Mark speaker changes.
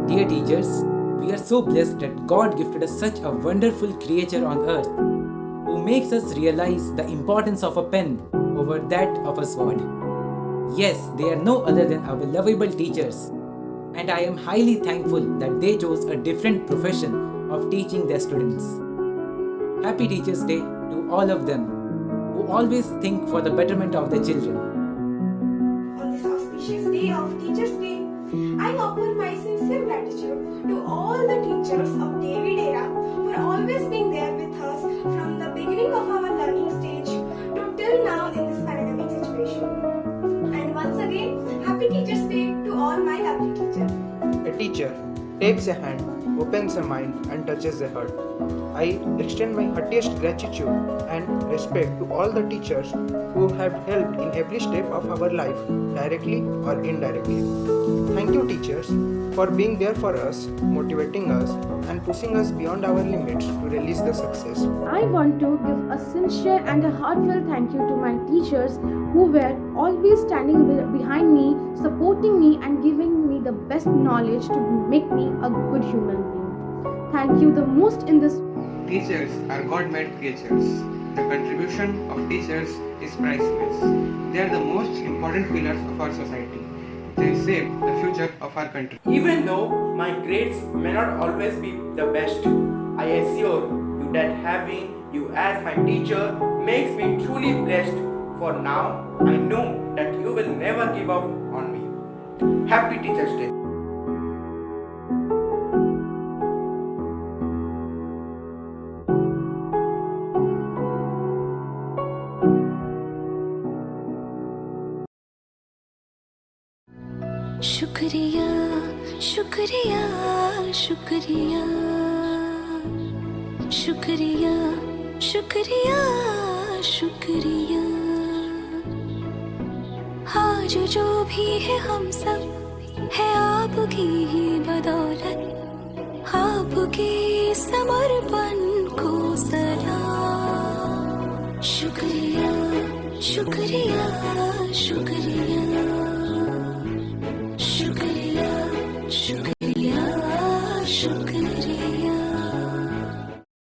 Speaker 1: Dear teachers, we are so blessed that God gifted us such a wonderful creature on earth who makes us realize the importance of a pen over that of a sword. Yes, they are no other than our lovable teachers, and I am highly thankful that they chose a different profession of teaching their students. Happy Teachers' Day to all of them who always think for the betterment of their children.
Speaker 2: On this auspicious day of Teachers' Day, I offer my sincere gratitude to all the teachers of DAV Dera for always being there with us from the beginning of our learning stage to till now in this pandemic situation. And once again, Happy Teachers' Day to all my lovely teachers.
Speaker 3: A teacher takes a hand, opens a mind and touches a heart. I extend my heartiest gratitude and respect to all the teachers who have helped in every step of our life, directly or indirectly. Thank you teachers for being there for us, motivating us and pushing us beyond our limits to realize the success.
Speaker 4: I want to give a sincere and a heartfelt thank you to my teachers who were always standing behind me, supporting me and giving me the best knowledge to make me a good human being. Thank you the most in this.
Speaker 5: Teachers are God-made creatures. The contribution of teachers is priceless. They are the most important pillars of our society. They shape the future of our country.
Speaker 6: Even though my grades may not always be the best, I assure you that having you as my teacher makes me truly blessed. For now, I know that you will never give up on me. Happy Teachers' Day.
Speaker 7: शुक्रिया शुक्रिया शुक्रिया शुक्रिया शुक्रिया शुक्रिया आज जो भी है हम सब है आपकी ही बदौलत आपके समर्पण को सलाम शुक्रिया शुक्रिया शुक्रिया शुक्रिया शुक्रिया